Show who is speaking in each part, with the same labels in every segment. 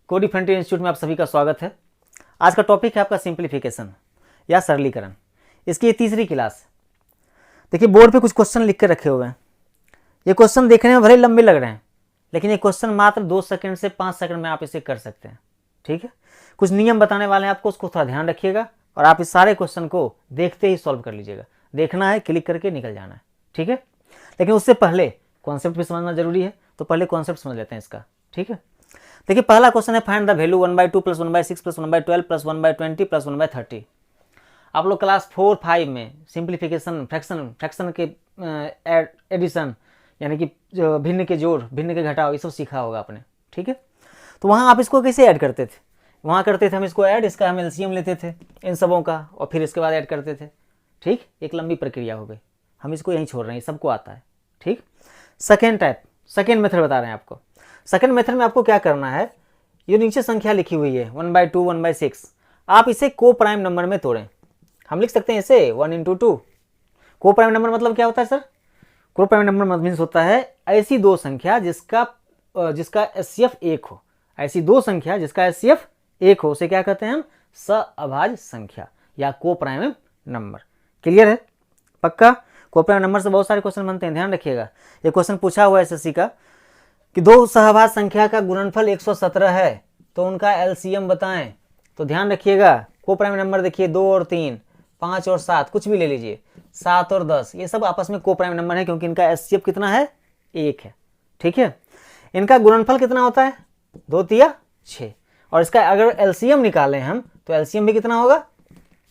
Speaker 1: Code infinity institute में आप सभी का स्वागत है। आज का टॉपिक है आपका सिंप्लीफिकेशन या सरलीकरण। इसकी ये तीसरी क्लास है। देखिए बोर्ड पे कुछ क्वेश्चन लिख के रखे हुए हैं। ये क्वेश्चन देखने में भले लंबे लग रहे हैं, लेकिन ये क्वेश्चन मात्र 2 सेकंड से 5 सेकंड में आप इसे कर सकते हैं। ठीक है, कुछ नियम बताने वाले हैं आपको, उसको थोड़ा ध्यान रखिएगा और आप इस सारे क्वेश्चन को देखते ही सॉल्व कर लीजिएगा। देखना है, क्लिक करके निकल जाना है। ठीक है, लेकिन उससे पहले कॉन्सेप्ट भी समझना जरूरी है, तो पहले कॉन्सेप्ट समझ लेते हैं इसका। ठीक है, देखिए पहला क्वेश्चन है फाइंड द वैल्यू 1/2 + 1/6 + 1/12 + 1/20 + 1/30। आप लोग क्लास 4-5 में सिंप्लीफिकेशन, फ्रैक्शन के एडिशन यानी कि जो भिन्न के जोड़, भिन्न के घटाव, ये सब सीखा होगा आपने। ठीक है, तो वहाँ आप इसको कैसे ऐड करते थे? वहाँ करते थे हम इसको ऐड, इसका हम एलसीएम लेते थे इन सबों का और फिर इसके बाद ऐड करते थे। ठीक, एक लंबी प्रक्रिया हो गई, हम इसको यहीं छोड़ रहे हैं, सबको आता है। ठीक, सेकेंड मेथड बता रहे हैं आपको। सेकेंड मेथड में आपको क्या करना है, ये नीचे संख्या लिखी हुई है 1/2 1/6, आप इसे को प्राइम नंबर में तोड़ें। हम लिख सकते हैं इसे 1 × 2। को प्राइम नंबर मतलब क्या होता है सर? को प्राइम नंबर मीन्स होता है ऐसी दो संख्या जिसका एचसीएफ 1 हो। ऐसी दो संख्या जिसका एचसीएफ 1 हो, उसे क्या कहते हैं हम? सअभाज्य संख्या या को प्राइम नंबर। क्लियर है? पक्का? को प्राइम नंबर से बहुत सारे क्वेश्चन बनते हैं, ध्यान रखिएगा। ये क्वेश्चन पूछा हुआ है एसएससी का कि दो सहभाज्य संख्या का गुणनफल 117 है, तो उनका एलसीएम बताएं। तो ध्यान रखिएगा, को प्राइम नंबर देखिए 2 और 3, 5 और 7, कुछ भी ले लीजिए, 7 और 10, ये सब आपस में को प्राइम नंबर है क्योंकि इनका एचसीएफ कितना है? 1 है। ठीक है, इनका गुणनफल कितना होता है? 2 तिया 6, और इसका अगर एलसीएम निकालें हम तो एलसीएम भी कितना होगा?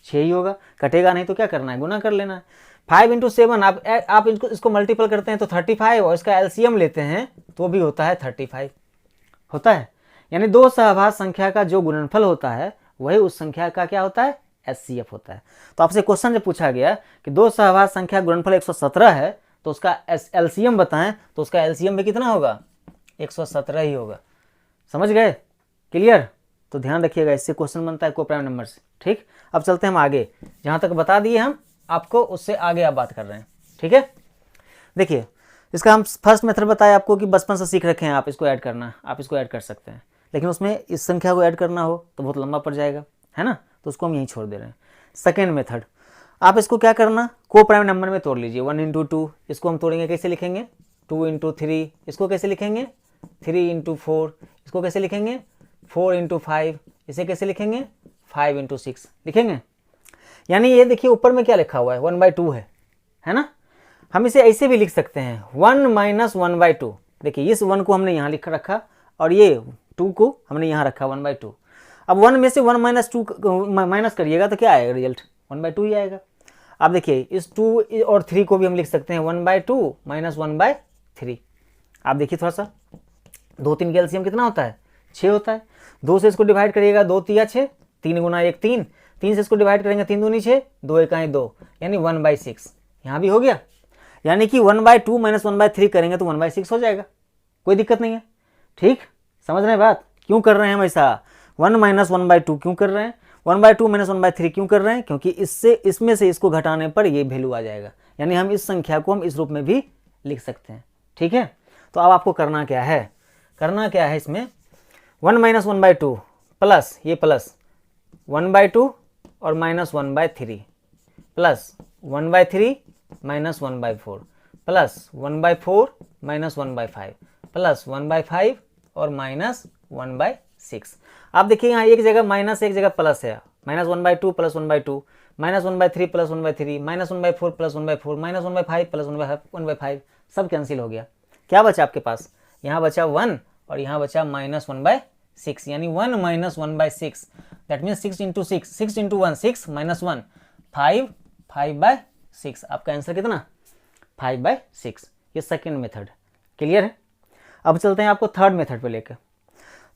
Speaker 1: 6 ही होगा। कटेगा नहीं तो क्या करना है? गुना कर लेना है। 5 × 7 आप इसको मल्टीपल करते हैं तो 35, और इसका एलसीएम लेते हैं तो भी होता है 35 होता है। यानी दो सहभाज्य संख्या का जो गुणनफल होता है वही उस संख्या का क्या होता है? एचसीएफ होता है। तो आपसे क्वेश्चन जब पूछा गया कि दो सहभाज्य संख्या गुणनफल 117 है तो उसका एलसीएम बताएं, तो उसका एलसीएम भी कितना होगा? 117 ही होगा। समझ गए? क्लियर? तो ध्यान रखिएगा, इससे क्वेश्चन बनता है को प्राइम नंबर से। ठीक, अब चलते हैं हम आगे, जहां तक बता दिए हम आपको उससे आगे आप बात कर रहे हैं। ठीक है, देखिए इसका हम फर्स्ट मेथड बताया आपको कि बचपन से सीख रखे हैं आप, इसको ऐड करना, आप इसको ऐड कर सकते हैं, लेकिन उसमें इस संख्या को ऐड करना हो तो बहुत लंबा पड़ जाएगा, है ना, तो उसको हम यहीं छोड़ दे रहे हैं। सेकेंड मेथड, आप इसको क्या करना, को प्राइम नंबर में तोड़ लीजिए। 1 × 2, इसको हम तोड़ेंगे, कैसे लिखेंगे? 2 × 3, इसको कैसे लिखेंगे? 3 × 4, इसको कैसे लिखेंगे? 4 × 5, इसे कैसे लिखेंगे? 5 × 6 लिखेंगे। यानी ये देखिए ऊपर में क्या लिखा हुआ है? 1/2 है ना। हम इसे ऐसे भी लिख सकते हैं 1 - 1/2। देखिए इस 1 को हमने यहाँ लिख रखा और ये 2 को हमने यहाँ रखा 1/2। अब 1 में से 1 - 2 माइनस करिएगा तो क्या आएगा रिजल्ट? 1/2 ही आएगा। अब देखिए इस 2 और 3 को भी हम लिख सकते हैं 1/2 - 1/3। आप देखिए थोड़ा सा, 2 3 का एलसीएम कितना होता है? 6 होता है। 2 से इसको डिवाइड करिएगा, 2 तिया 6, 3 × 1 3, 3 से इसको डिवाइड करेंगे, 3 दूनी 6, 2 1 2, यानी 1/6 यहाँ भी हो गया। यानी कि 1/2 - 1/3 करेंगे तो 1/6 हो जाएगा, कोई दिक्कत नहीं है। ठीक, समझ रहे हैं बात? क्यों कर रहे हैं हम ऐसा? 1 - 1/2 क्यों कर रहे हैं? 1/2 - 1/3 क्यों कर रहे हैं? क्योंकि इसमें से इसको घटाने पर ये वैल्यू आ जाएगा। यानी हम इस संख्या को हम इस रूप में भी लिख सकते हैं। ठीक है, तो अब आपको करना क्या है? इसमें 1 - 1/2 प्लस ये प्लस 1/2 और -1/3 प्लस 1/3 - 1/4 प्लस 1/4 - 1/5 प्लस 1/5 और -1/6। आप देखिए यहाँ एक जगह माइनस एक जगह प्लस है, -1/2 + 1/2, -1/3 + 1/3, -1/4 + 1/4, -1/5 + 1/5, सब कैंसिल हो गया। क्या बचा आपके पास? यहाँ बचा 1 और यहाँ बचा -1/6, यानी 1 - 1/6, दैट मीन्स 6 × 6, 6 × 1 6 - 1 5, 5/6। आपका आंसर कितना? 5/6। ये सेकेंड मेथड। क्लियर है? अब चलते हैं आपको थर्ड मेथड पे लेकर।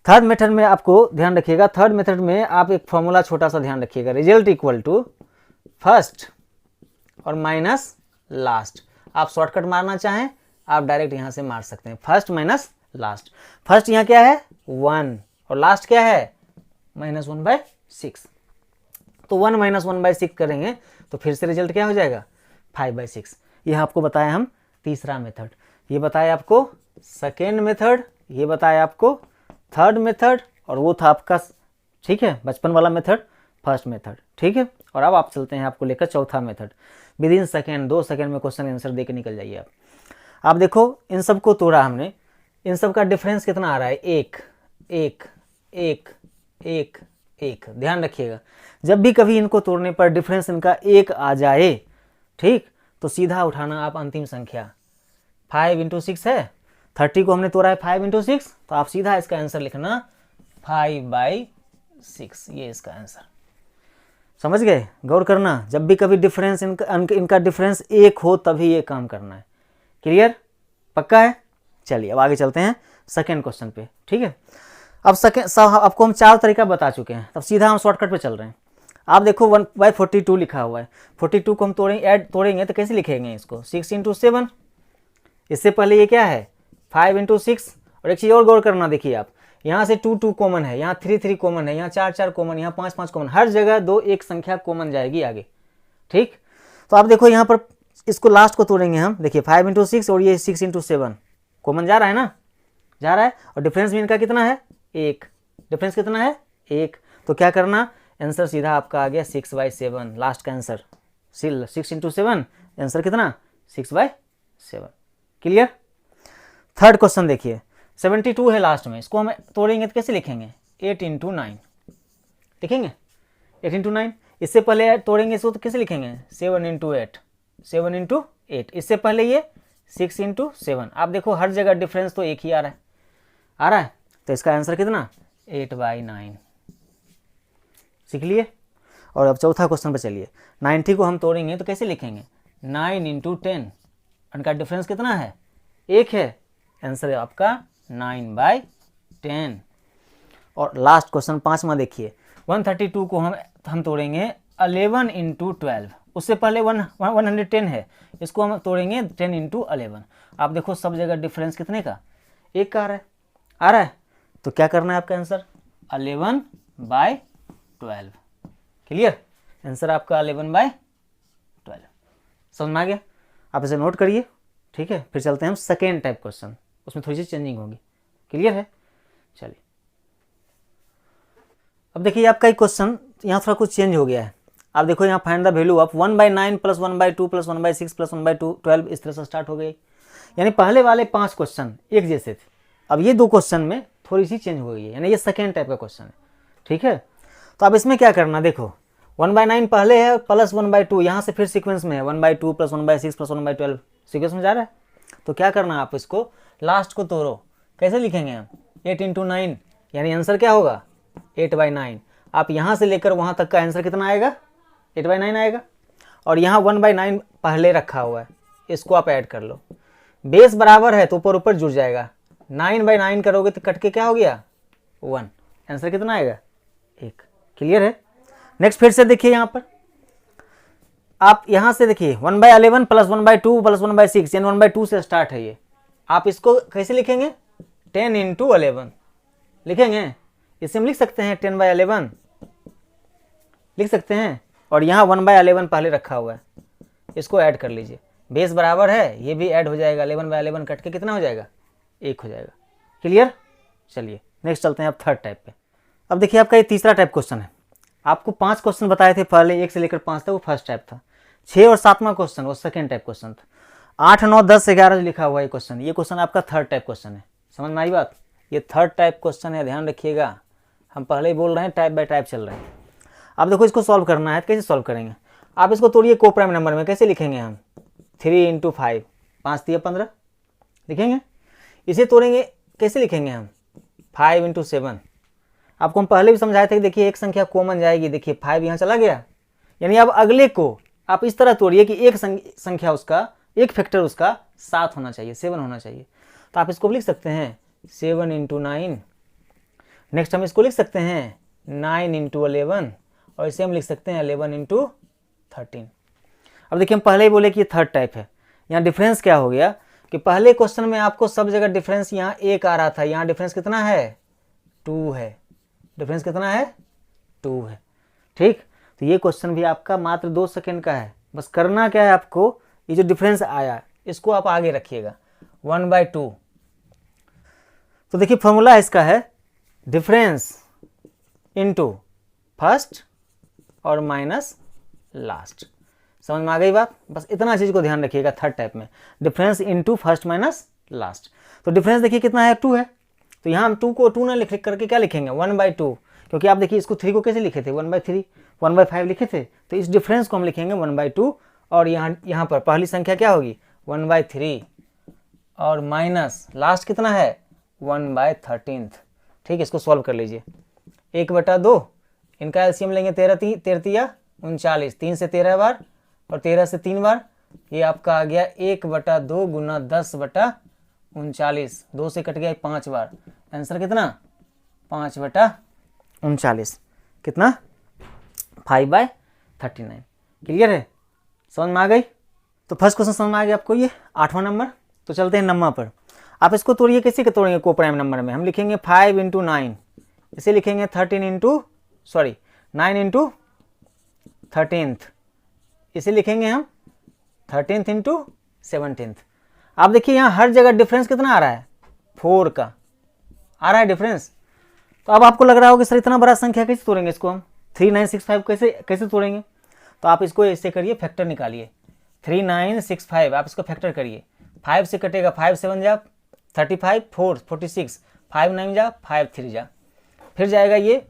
Speaker 1: थर्ड मेथड में आपको ध्यान रखिएगा, थर्ड मेथड में आप एक फॉर्मूला छोटा सा ध्यान रखिएगा, रिजल्ट इक्वल टू फर्स्ट और माइनस लास्ट। आप शॉर्टकट मारना चाहें आप डायरेक्ट यहां से मार सकते हैं, फर्स्ट माइनस लास्ट। फर्स्ट यहाँ क्या है? 1 और लास्ट क्या है? -1/6। तो 1 - 1/6 करेंगे तो फिर से रिजल्ट क्या हो जाएगा? 5/6। यह आपको बताया हम तीसरा मेथड, ये बताया आपको सेकेंड मेथड, ये बताया आपको थर्ड मेथड और वो था आपका, ठीक है, बचपन वाला मेथड, फर्स्ट मेथड, ठीक है। और अब आप चलते हैं आपको लेकर चौथा method. With in second, 2 second में क्वेश्चन आंसर दे के निकल जाइए आप देखो इन सब को तोड़ा हमने, इन सब का डिफरेंस कितना आ रहा है, एक एक एक एक एक। ध्यान रखिएगा, जब भी कभी इनको तोड़ने पर डिफरेंस इनका एक आ जाए, ठीक, तो सीधा उठाना आप अंतिम संख्या। 5 × 6 है, 30 को हमने तोड़ा है 5 × 6, तो आप सीधा इसका आंसर लिखना 5/6, ये इसका आंसर। समझ गए? गौर करना, जब भी कभी डिफरेंस इनका डिफरेंस एक हो तभी ये काम करना है। क्लियर? पक्का है? चलिए अब आगे चलते हैं सेकेंड क्वेश्चन पे, ठीक है। अब आपको हम 4 तरीका बता चुके हैं, तब सीधा हम शॉर्टकट पे चल रहे हैं। आप देखो 1/42 लिखा हुआ है, 42 को हम तोड़ेंगे तो कैसे लिखेंगे इसको, 6 × 7। इससे पहले ये क्या है, 5 × 6। और एक चीज़ और गौर करना, देखिए आप यहाँ से 2 कॉमन है, यहाँ 3 कॉमन है, यहाँ 4 कॉमन, यहाँ 5 कॉमन, हर जगह 2 एक संख्या कॉमन जाएगी आगे, ठीक। तो आप देखो यहाँ पर इसको लास्ट को तोड़ेंगे हम, देखिए 5 × 6 और ये 6 × 7 कॉमन जा रहा है ना, जा रहा है। और डिफरेंस भी इनका कितना है, 1। डिफरेंस कितना है, 1। तो क्या करना, आंसर सीधा आपका आ गया 6/7, लास्ट का आंसर। 6 × 7 आंसर कितना, 6/7। क्लियर? थर्ड क्वेश्चन देखिए, 72 है लास्ट में, इसको हम तोड़ेंगे तो कैसे लिखेंगे, 8 × 9 लिखेंगे, 8 × 9। इससे पहले तोड़ेंगे इसको तो कैसे लिखेंगे, 7 × 8, 7 × 8। इससे पहले ये 6 × 7। आप देखो हर जगह डिफरेंस तो एक ही आ रहा है, तो इसका आंसर कितना, 8/9। सीख लिए? और अब चौथा क्वेश्चन पर चलिए, 90 को हम तोड़ेंगे तो कैसे लिखेंगे, 9 × 10। उनका डिफरेंस कितना है, 1 है, आंसर है आपका 9/10। और लास्ट क्वेश्चन 5वां देखिए, 132 को हम तोड़ेंगे 11 × 12। उससे पहले 110 है, इसको हम तोड़ेंगे 10 × 11। आप देखो सब जगह डिफरेंस कितने का, 1 का आ रहा है। तो क्या करना है आपका आंसर, 11/12। क्लियर? आंसर आपका 11/12। समझ में आ गया? आप इसे नोट करिए, ठीक है। फिर चलते हैं हम सेकेंड टाइप क्वेश्चन, उसमें थोड़ी सी चेंजिंग होगी। क्लियर है? चलिए अब देखिए आपका एक क्वेश्चन यहाँ थोड़ा कुछ चेंज हो गया है। आप देखो यहाँ फाइंड द वैल्यू ऑफ 1/9 + 1/2 + 1/6 + 1/12 इस तरह से स्टार्ट हो गई। यानी पहले वाले 5 क्वेश्चन एक जैसे थे, अब ये 2 क्वेश्चन में थोड़ी सी चेंज हो गई है, यानी ये सेकेंड टाइप का क्वेश्चन है, ठीक है। तो अब इसमें क्या करना, देखो 1/9 पहले है प्लस 1/2, यहाँ से फिर सीक्वेंस में है 1/2 + 1/6 + 1/12 सीक्वेंस में जा रहा है। तो क्या करना, आप इसको लास्ट को तोड़ो, कैसे लिखेंगे हम, 8 × 9, यानी आंसर क्या होगा, 8/9। आप यहाँ से लेकर वहाँ तक का आंसर कितना आएगा, 8/9 आएगा। और यहाँ 1/9 पहले रखा हुआ है, इसको आप ऐड कर लो, बेस बराबर है तो ऊपर ऊपर जुड़ जाएगा, 9/9 करोगे तो कट के क्या हो गया, 1। आंसर कितना आएगा, 1। क्लियर है? नेक्स्ट फिर से देखिए यहाँ पर, आप यहाँ से देखिए 1/11 + 1/2 + 1/6, यानी 1/2 से स्टार्ट है ये। आप इसको कैसे लिखेंगे, 10 × 11 लिखेंगे। इसे हम लिख सकते हैं 10/11 लिख सकते हैं। और यहाँ 1/11 पहले रखा हुआ है, इसको ऐड कर लीजिए, बेस बराबर है, ये भी ऐड हो जाएगा, 11/11 कट के कितना हो जाएगा, 1 हो जाएगा। क्लियर? चलिए नेक्स्ट चलते हैं अब थर्ड टाइप पे। अब देखिए आपका ये तीसरा टाइप क्वेश्चन है। आपको 5 क्वेश्चन बताए थे पहले, 1 से लेकर 5 तक, वो फर्स्ट टाइप था। 6 और 7वां क्वेश्चन वो सेकेंड टाइप क्वेश्चन था। 8, 9, 10, 11 लिखा हुआ है क्वेश्चन, ये क्वेश्चन आपका थर्ड टाइप क्वेश्चन है। समझ में आई बात? ये थर्ड टाइप क्वेश्चन है, ध्यान रखिएगा, हम पहले ही बोल रहे हैं टाइप बाय टाइप चल रहे हैं। आप देखो इसको सॉल्व करना है, कैसे सॉल्व करेंगे, आप इसको तोड़िए को प्राइम नंबर में, कैसे लिखेंगे हम, 3 × 5, 5 × 15 लिखेंगे। इसे तोड़ेंगे कैसे लिखेंगे हम, 5 × 7। आपको हम पहले भी समझाए थे कि देखिए एक संख्या कॉमन जाएगी, देखिए 5 यहाँ चला गया, यानी अब अगले को आप इस तरह तोड़िए कि एक संख्या उसका, एक फैक्टर उसका 7 होना चाहिए, 7 होना चाहिए। तो आप इसको लिख सकते हैं 7 × 9। नेक्स्ट हम इसको लिख सकते हैं 9 × 11, और इसे हम लिख सकते हैं 11 × 13। अब देखिए हम पहले ही बोले कि ये थर्ड टाइप है। यहाँ डिफरेंस क्या हो गया कि पहले क्वेश्चन में आपको सब जगह डिफरेंस यहाँ 1 आ रहा था, यहाँ डिफरेंस कितना है, 2 है। डिफरेंस कितना है, 2 है, ठीक। तो ये क्वेश्चन भी आपका मात्र 2 सेकेंड का है। बस करना क्या है आपको, ये जो डिफरेंस आया इसको आप आगे रखिएगा 1/2। तो देखिए फॉर्मूला इसका है डिफरेंस इनटू फर्स्ट और माइनस लास्ट। समझ में आ गई बात? बस इतना चीज को ध्यान रखिएगा थर्ड टाइप में, difference into first minus last. तो डिफरेंस देखिए कितना है, 2 है, तो यहाँ हम 2 को 2 ना लिख करके क्या लिखेंगे 1/2, क्योंकि आप देखिए इसको 3 को कैसे लिखे थे 1/3, 1/5 लिखे थे, तो इस डिफरेंस को हम लिखेंगे 1/2 और यहाँ पर पहली संख्या क्या होगी 1/3 और माइनस लास्ट कितना है 1/13। ठीक, इसको सॉल्व कर लीजिए। 1/2 इनका एलसीएम लेंगे 13 39, 3 से 13 बार और 13 से 3 बार, ये आपका आ गया 1/2 गुना 10/39, 2 से कट गया 5 बार, आंसर कितना 5/39, कितना 5/39। क्लियर है, समझ में आ गई? तो फर्स्ट क्वेश्चन समझ में आ गया आपको, ये 8वां नंबर। तो चलते हैं नंबर पर। आप इसको तोड़िए, कैसे के तोड़ेंगे को प्राइम नंबर में, हम लिखेंगे 5 × 9, इसे लिखेंगे 9 × 13th, इसे लिखेंगे हम 13th × 17th। आप देखिए यहाँ हर जगह डिफरेंस कितना आ रहा है 4 का आ रहा है डिफरेंस। तो अब आपको लग रहा होगा सर इतना बड़ा संख्या कैसे तोड़ेंगे इसको हम, 3965 कैसे तोड़ेंगे? तो आप इसको ऐसे करिए, फैक्टर निकालिए 3965, आप इसको फैक्टर करिए, 5 से कटेगा 5 7 जा 35, 4 46, 5 9 जा 5 3 जा, फिर जाएगा ये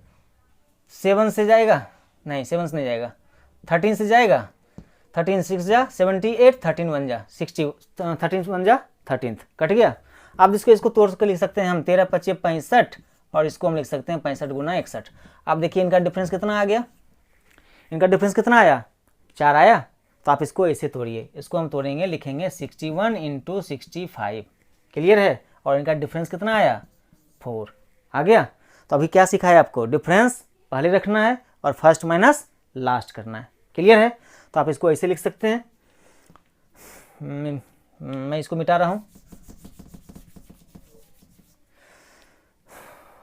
Speaker 1: 7 से जाएगा, नहीं 7 से नहीं जाएगा, 13 से जाएगा, 13 6 जा 78, 13 1 जा 60, 13 1 जा 13th, कट गया। अब इसको तोड़ कर लिख सकते हैं हम 13 25 65 और इसको हम लिख सकते हैं 65 गुना 61। आप देखिए इनका डिफरेंस कितना आ गया, इनका डिफरेंस कितना आया 4 आया। तो आप इसको ऐसे तोड़िए, इसको हम तोड़ेंगे, लिखेंगे 61 × 65। क्लियर है? और इनका डिफरेंस कितना आया 4 आ गया। तो अभी क्या सिखाया आपको, डिफरेंस पहले रखना है और फर्स्ट माइनस लास्ट करना है। क्लियर है? तो आप इसको ऐसे लिख सकते हैं, मैं इसको मिटा रहा हूं,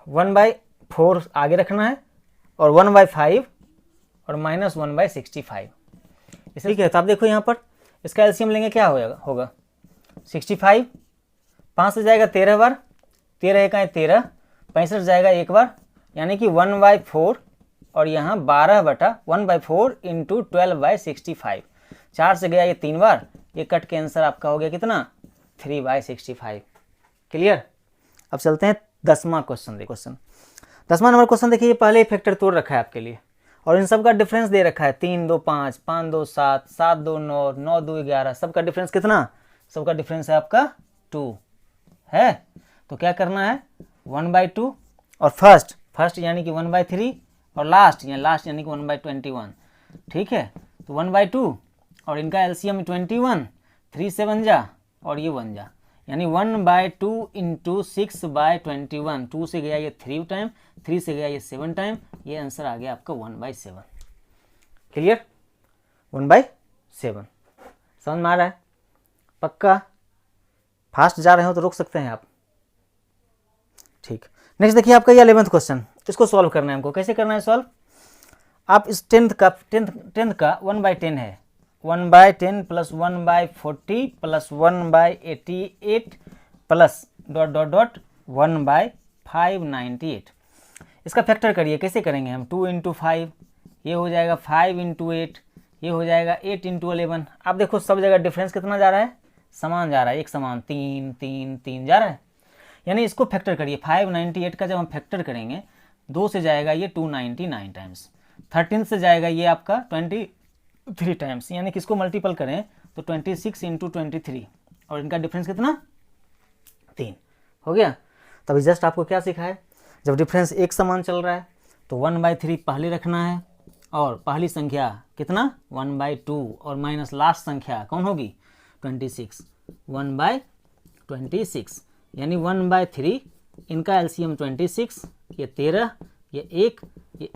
Speaker 1: 1/4 आगे रखना है और 1/5 और माइनस 1/65। ठीक है, तो आप देखो यहाँ पर इसका एलसीएम लेंगे, क्या होगा 65, 5 से जाएगा 13 बार, 13 1 13, 65 जाएगा 1 बार, यानी कि 1/4 और यहाँ 1/4 इंटू 12/65, 4 से गया ये 3 बार, ये कट के आंसर आपका हो गया कितना 3/65। क्लियर? अब चलते हैं 10वां क्वेश्चन। 10वां नंबर क्वेश्चन देखिए, ये पहले ही फैक्टर तोड़ रखा है आपके लिए और इन सब का डिफरेंस दे रखा है 3 2 5, 5 2 7, 7 2 9, 9 2 11, सबका डिफरेंस कितना, सबका डिफरेंस है आपका 2 है। तो क्या करना है 1/2 और फर्स्ट यानी कि 1/3 और लास्ट यानी कि 1/21। ठीक है, तो 1/2 और इनका एलसीएम 21, 3 7 जा और ये 1 जा, यानी 1/2 इंटू 6/21, 2 से गया ये 3 टाइम, 3 से गया ये 7 टाइम, ये आंसर आ गया आपका 1/7। क्लियर? 1/7 समझ में आ रहा है? पक्का? फास्ट जा रहे हो तो रोक सकते हैं आप। ठीक, नेक्स्ट देखिए आपका ये 11th क्वेश्चन, इसको सॉल्व करना है हमको। कैसे करना है सॉल्व? आप इस 10th का 1/10 है, 1/10 प्लस 1/40 प्लस 1/88 प्लस ... 1/598, इसका फैक्टर करिए। कैसे करेंगे हम, 2 × 5, ये हो जाएगा 5 × 8, ये हो जाएगा 8 × 11। आप देखो सब जगह डिफरेंस कितना जा रहा है, समान जा रहा है, एक समान 3 3 3 जा रहा है, यानी इसको फैक्टर करिए। 598 का जब हम फैक्टर करेंगे 2 से जाएगा ये 299 टाइम्स, 13 से जाएगा ये आपका 23 टाइम्स, यानी कि इसको मल्टीपल करें तो 26 × 23 और इनका डिफरेंस कितना 3 हो गया। तभी जस्ट आपको क्या सीखा है, जब डिफरेंस एक समान चल रहा है तो 1/3 पहले रखना है और पहली संख्या कितना 1/2 और माइनस लास्ट संख्या कौन होगी 26, 1/26 यानी 1/3, इनका एलसीएम 26, ये 13, ये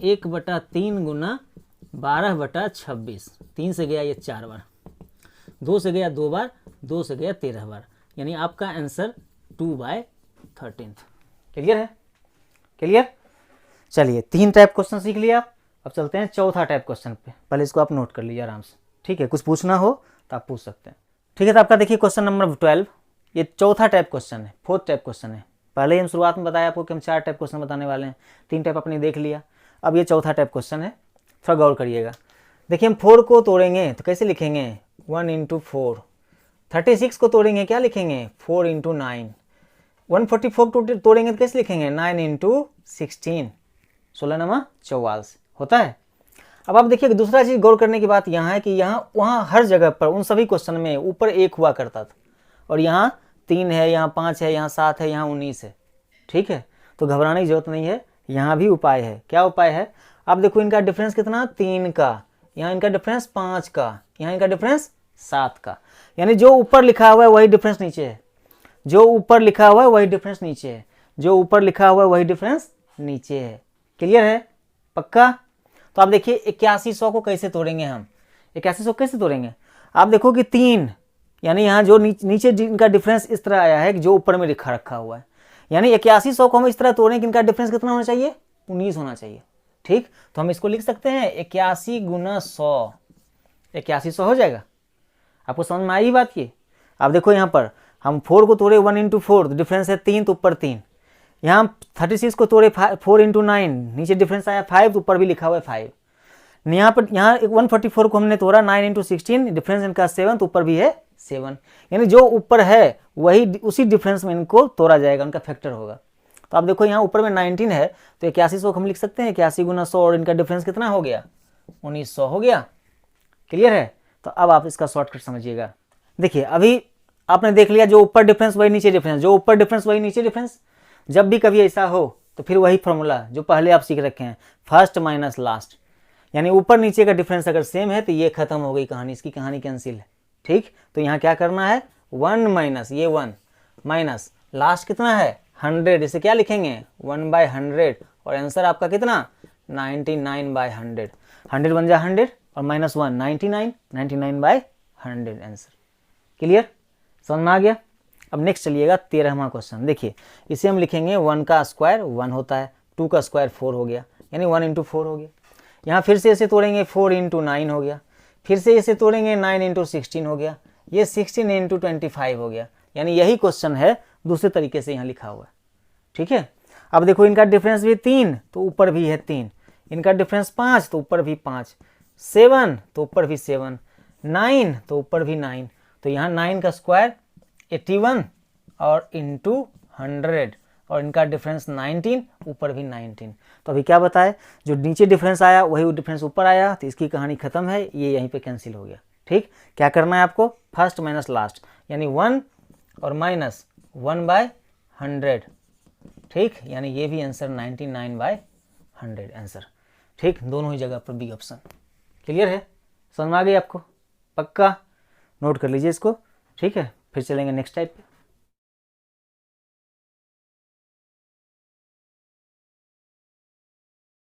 Speaker 1: 1/3 गुना 12/26, 3 से गया ये 4 बार, 2 से गया 2 बार, 2 से गया 13 बार, यानी आपका आंसर 2/13। क्लियर है? क्लियर? चलिए 3 टाइप क्वेश्चन सीख लिया आप। अब चलते हैं चौथा टाइप क्वेश्चन पे, पहले इसको आप नोट कर लीजिए आराम से। ठीक है, कुछ पूछना हो तो आप पूछ सकते हैं। ठीक है, तो आपका देखिए क्वेश्चन नंबर 12, ये चौथा टाइप क्वेश्चन है, 4th टाइप क्वेश्चन है। पहले ही हम शुरुआत में बताया आपको कि हम 4 टाइप क्वेश्चन बताने वाले हैं, 3 टाइप अपने देख लिया, अब ये चौथा टाइप क्वेश्चन है, थोड़ा गौर करिएगा। देखिए हम 4 को तोड़ेंगे तो कैसे लिखेंगे 1 × 4, 36 को तोड़ेंगे क्या लिखेंगे 4 × 9, 144 को तोड़ेंगे तो कैसे लिखेंगे 9 × 16, 16 × 44 होता है। अब आप देखिए दूसरा चीज़ गौर करने की बात यहाँ है कि यहाँ वहाँ हर जगह पर उन सभी क्वेश्चन में ऊपर 1 हुआ करता था और यहाँ 3 है, यहाँ 5 है, यहाँ 7 है, यहाँ 19 है। ठीक है, तो घबराने की जरूरत नहीं है, यहाँ भी उपाय है। क्या उपाय है? आप देखो इनका डिफरेंस कितना 3 का, यहाँ इनका डिफरेंस 5 का, यहाँ इनका डिफरेंस 7 का, यानी जो ऊपर लिखा हुआ है वही डिफरेंस नीचे है, जो ऊपर लिखा हुआ है वही डिफरेंस नीचे है, जो ऊपर लिखा हुआ है वही डिफरेंस नीचे है। क्लियर है? पक्का? तो आप देखिए 8100 को कैसे तोड़ेंगे हम, 8100 कैसे तोड़ेंगे? आप देखो कि 3 यानी यहाँ जो नीचे इनका डिफरेंस इस तरह आया है कि जो ऊपर में लिखा रखा हुआ है, यानी 8100 को हम इस तरह तोड़ें कि इनका डिफरेंस कितना होना चाहिए 19 होना चाहिए। ठीक, तो हम इसको लिख सकते हैं 81 × 100, 8100 हो जाएगा। आपको समझ में आई बात? ये आप देखो यहाँ पर हम 4 को तोड़े 1 × 4 तो डिफरेंस है 3 तो ऊपर 3, यहाँ 36 को तोड़े 4 × 9 नीचे डिफरेंस आया 5 तो ऊपर भी लिखा हुआ है 5, यहाँ पर यहाँ 144 को हमने तोड़ा 9 × 16 डिफरेंस इनका 7 तो ऊपर भी है 7, यानी जो ऊपर है वही उसी डिफरेंस में इनको तोड़ा जाएगा, उनका फैक्टर होगा। तो आप देखो यहाँ ऊपर में 19 है तो 8100 को हम लिख सकते हैं 81 × 100 और इनका डिफरेंस कितना हो गया 1900 हो गया। क्लियर है? तो अब आप इसका शॉर्टकट समझिएगा। देखिए अभी आपने देख लिया जो ऊपर डिफरेंस वही नीचे डिफरेंस, जो ऊपर डिफरेंस वही नीचे डिफरेंस। जब भी कभी ऐसा हो तो फिर वही फॉर्मूला जो पहले आप सीख रखे हैं, फर्स्ट माइनस लास्ट, यानी ऊपर नीचे का डिफरेंस अगर सेम है तो ये खत्म हो गई कहानी, इसकी कहानी कैंसिल है। ठीक, तो यहाँ क्या करना है 1 माइनस ये 1 माइनस लास्ट कितना है 100, इसे क्या लिखेंगे 1/100 और आंसर आपका कितना 99/100, 100 बन जाए 100 और -1 99, 99/100 आंसर। क्लियर? समझ में आ गया? अब नेक्स्ट चलिएगा 13वां क्वेश्चन। देखिए इसे हम लिखेंगे 1 का स्क्वायर 1 होता है, 2 का स्क्वायर 4 हो गया, यानी 1 × 4 हो गया। यहाँ फिर से इसे तोड़ेंगे 4 × 9 हो गया, फिर से इसे तोड़ेंगे 9 × 16 हो गया, ये 16 × 25 हो गया, यानी यही क्वेश्चन है दूसरे तरीके से यहाँ लिखा हुआ है। ठीक है, अब देखो इनका डिफरेंस भी 3 तो ऊपर भी है 3, इनका डिफरेंस 5 तो ऊपर भी 5, 7 तो ऊपर भी 7, 9 तो ऊपर भी 9, तो यहाँ 9 का स्क्वायर 81 और इंटू 100 और इनका डिफरेंस 19 ऊपर भी 19। तो अभी क्या बताए, जो नीचे डिफरेंस आया वही डिफरेंस ऊपर आया, तो इसकी कहानी खत्म है, ये यहीं पे कैंसिल हो गया। ठीक, क्या करना है आपको फर्स्ट माइनस लास्ट, यानी 1 और माइनस 1/100। ठीक, यानी ये भी आंसर 99/100 आंसर। ठीक, दोनों ही जगह पर बी ऑप्शन। क्लियर है? समझ में आ गई आपको? पक्का? नोट कर लीजिए इसको। ठीक है, फिर चलेंगे नेक्स्ट टाइप पे।